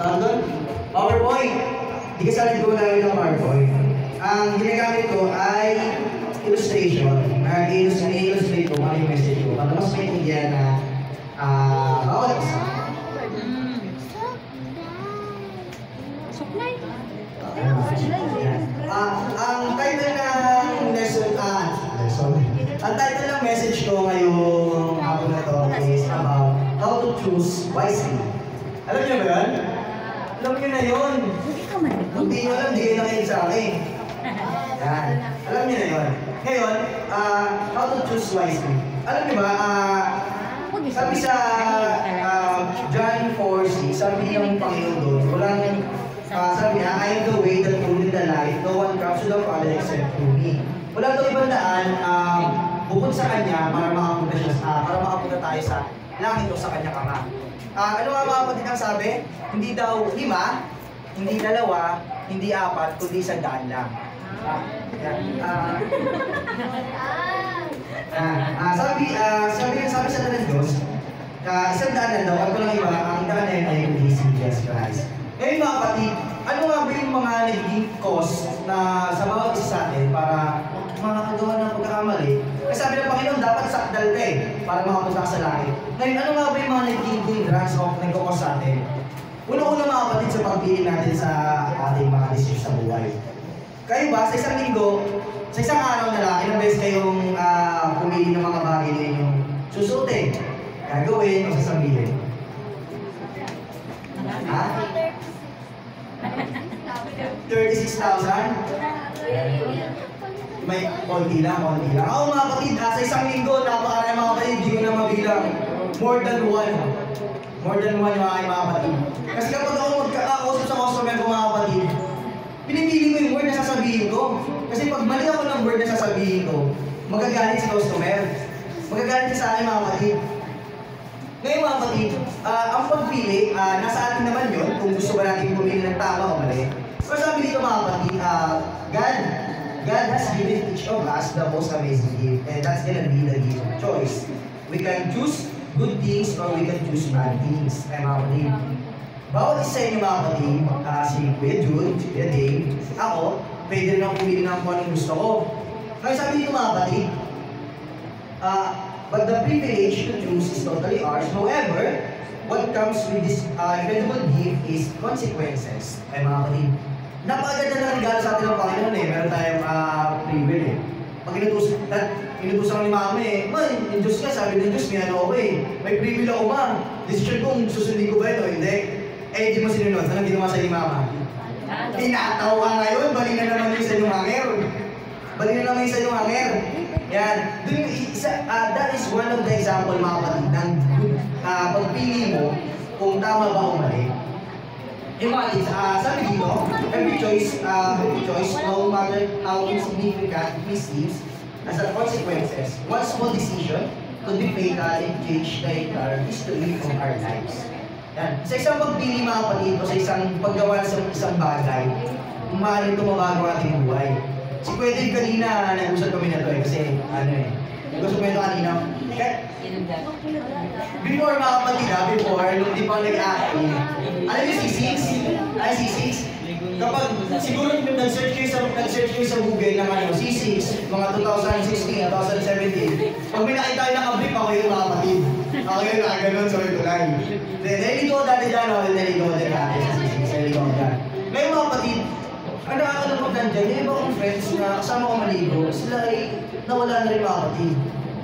doon? PowerPoint. Hindi ka sa ko namin ng PowerPoint. Ang ginagamit ko ay illustration. I-illustrate ko ang message ko. Para mas maintindihan na bawat isa. Ang title ng lesson, ang title ng message ko ngayong hapon na to is about how to choose wisely. Alam niyo ba yun? Alam niyo na yun. Hindi nyo alam, hindi kayo nakinig sa akin. Yan. Alam niyo na yun. Ngayon, how to choose wisely. Alam niyo ba, sabi sa John 4:6, sabi ng Panginoon doon, walang, sabi niya, I am the way, the truth, and the life. No one comes to the Father except through me. Wala daw ibang daan, bukod sa Kanya para makapunta siya, para makapunta tayo sa langit o sa Kanya Ama. Ano nga mga kapatid ang sabi? Hindi daw 5, hindi 2, hindi 4, kundi 100 lang. Sabi sa ng Diyos, 100 lang daw, at walang iba, ang daan na yun ay kundi si Jesus Christ. Ngayon mga kapatid, ano nga ba yung mga naging cause na sa bawat isa sa atin para makakagawa ng pagkakamali? Kasi sabi ng Panginoon, dapat sakdal ka para makapunta ka sa langit. Ngayon, ano nga ba yung mga naging hindrance o nagkakos sa atin? Una-una mga kapatid sa pagpili natin sa ating mga decisions sa buhay. Kayo ba, sa isang linggo, sa isang araw na lang, ilang beses kayong pumili ng mga bagay na inyong susutin, gagawin o sasabihin? Ha? 36,000? May konti lang. Ako mga kapatid, sa isang linggo, napakarami mga kapatid, hindi ko na mabilang. More than one yung mga kapatid. Kasi kapag ako magkakausap sa customer ko mga kapatid, pinipili ko yung word na sasabihin ko. Kasi pag mali ako ng word na sasabihin ko, magagalit si customer. Magagalit siya sa akin mga kapatid. Ngayon mga kapatid, ang pagpili, nasa atin naman yun, kung gusto ba natin pumili ng tama o mali. Pero sabi dito mga kapatid, God has given each of us the most amazing gift, and that's gonna be the gift of choice. We can choose good things or we can choose bad things. Mga kapatid, bawat isa inyo mga kapatid, si Kuya Jude, si Kuya Dave, ako, pwede rin ako pumili ng kung anong gusto ko. Ngayon sabi dito mga kapatid, but the privilege to choose is totally ours. However, what comes with this incredible gift is consequences. Ay mga kapatid, napakaganda na regalo sa atin ng Panginoon meron tayong privilege. Pag inutusan ni Mama yung Diyos nga, sabi ng Diyos, may ano ako may privilege ako ba? Decision kung susundin ko ba ito, hindi. Di mo sinunod, anong ginawa sa ni Mama? Tinataw ka ngayon, bali na naman yung sa inyong hanger. Yan. That is one of the example mga kapatid ng pagpili mo kung tama ba o mali. Yung mga kapatid, sabi dito, every choice, no matter how insignificant it seems, as a consequences, one small decision could be fatal and change the entire history of our lives. Yan. Sa isang pagpili mga kapatid o sa isang paggawa sa isang bagay, maaaring ito mabago ating buhay. Si Kuya Dave kanina, nag-usap kami na ito kasi nag-usap kami ito kanina. Before mga kapatid nung di pa nag-aaral, alam niyo C6? Kapag siguro nag-search kayo sa Google ng C6, mga 2016, 2017, pag may nakita kayo naka-brief ako yung mga kapatid. Ako yung nakaganon sa may tulay. Naliligo ko dati dyan, naliligo ko dyan. Ngayon mga kapatid, ang nakakalungkot lang dyan, yung iba kong friends na kasama ko maligo, sila ay nawala na rin mga kapatid.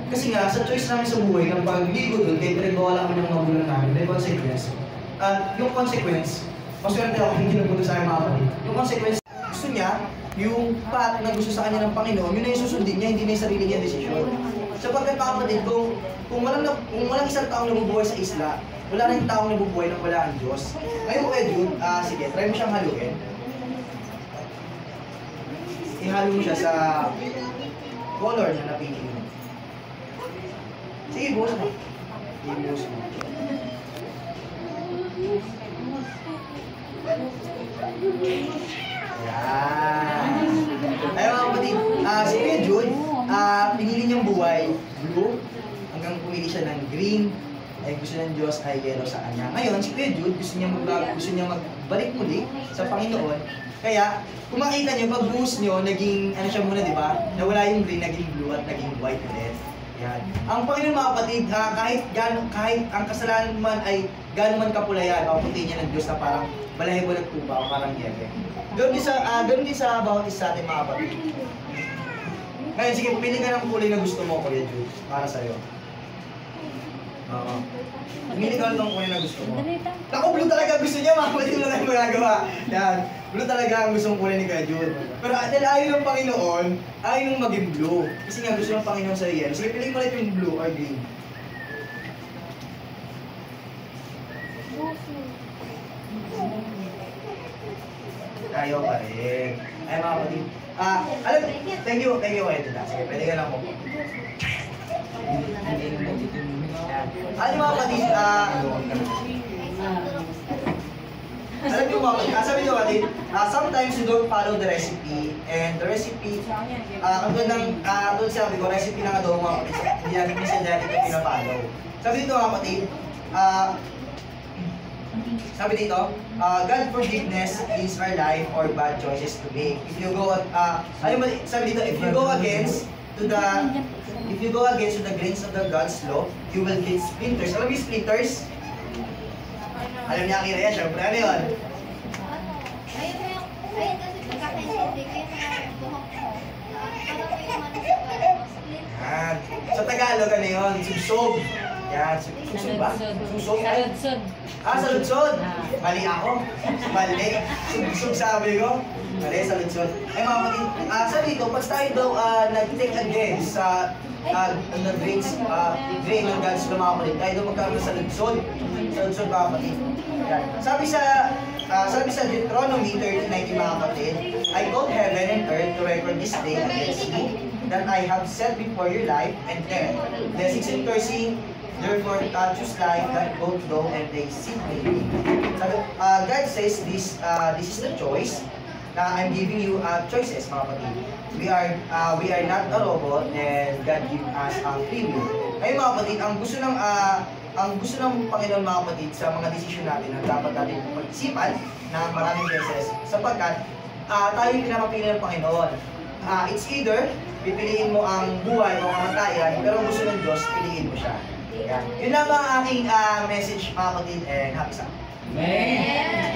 Kasi nga, sa choice namin sa buhay, ng pagligo doon, kahit pinagwala kami ng magulang namin, may consequence. Yung consequence, maswerte ako, hindi nagpunta sa aking mga kapatid. Yung consequence, gusto niya, yung path na gusto sa kanya ng Panginoon, yun na yung susundin niya, hindi na yung sarili niya desisyon. Sapagkat mga kapatid, kung walang isang taong nabubuhay sa isla, wala na yung taong nabubuhay nang wala ang Diyos. Ngayon ko Jude, sige, try mo siyang haluin. Ihalo mo siya sa color na napili mo. Sige, buhos mo. Ayan. Ayun mga kapatid, si Kuya Jude, pinili niyang buhay, blue, hanggang pumili siya ng green. ay gusto ng Diyos ay yellow sa kanya. Ngayon, si Kuya Jude gusto niya magbalik muli sa Panginoon. Kaya, kung makita niyo, pag buhos niyo, naging, ano siya muna, di ba? Nawala yung green, naging blue at naging white ulit. Yan. Ang Panginoon mga kapatid, kahit ang kasalanan man ay gano'n man kapula yan, maputi niya ng Diyos na parang balahibo ng tuba o parang yebe. Doon din sa bawat isa natin mga kapatid. Ngayon, sige, pumili ka ng kulay na gusto mo, Kuya Jude, para sa'yo. Oo. Pumili ka ng kulay na gusto mo. Naku, blue talaga gusto niya, mga kapatid, wala tayong magagawa. Yan. Blue talaga ang gustong kulay ni Kuya Jude. Pero dahil ayaw ng Panginoon, ayaw nung maging blue. Kasi nga gusto ng Panginoon sa'yo yan. Sige, piliin mo ulit yung blue or green. Ayaw pa rin. Ay mga kapatid. Thank you Kuya Jude. Sige, pwede ka lang mo. Ano mga kapatid, alam niyo mga kapatid, sabi niyo kapatid, sometimes you don't follow the recipe, and the recipe, doon sabi ko, recipe ng adobo mga kapatid, hindi natin minsan dahil ito pinapollow. Sabi dito mga kapatid, sabi dito, God forgiveness is our life or bad choices to make. If you go, sabi dito, if you go against the grains of the God's law, you will get splinters. Alam mo yung splinters? Alam niya Akira yan, syempre. Ano yun? Ayun kasi pagkakaintindi ko yung buhok ko. Yan. Sa Tagalog, ano yun? Subsob. Yan. Subsob ba? Subsob? Saludsod. Saludsod. Mali ako. Mali. Subsob sabi ko. Mali, saludsod. Ay mga kapatid, sabi dito, pag tayo daw nag-take again sa grain ng God's law mga kapatid, tayo daw magkaroon ng saludsod. Saludsod mga kapatid. Yan. Sabi sa Deuteronomy 30:19 mga kapatid, I called heaven and earth to record this day against you, that I have set before your life and death, blessings and cursing, therefore choose life that both go and they seek me. God says this is the choice. I'm giving you choices mga kapatid. We are not a robot and God give us free will. Ngayon mga kapatid, ang gusto ng Panginoon mga kapatid sa mga desisyon natin na dapat natin pag-isipan na maraming beses sapagkat tayo yung pinapapili ng Panginoon. It's either pipiliin mo ang buhay o kamatayan, pero gusto ng Diyos, piliin mo siya. Yan. Yun lang ang aking message mga kapatid and happy Sabbath. Amen.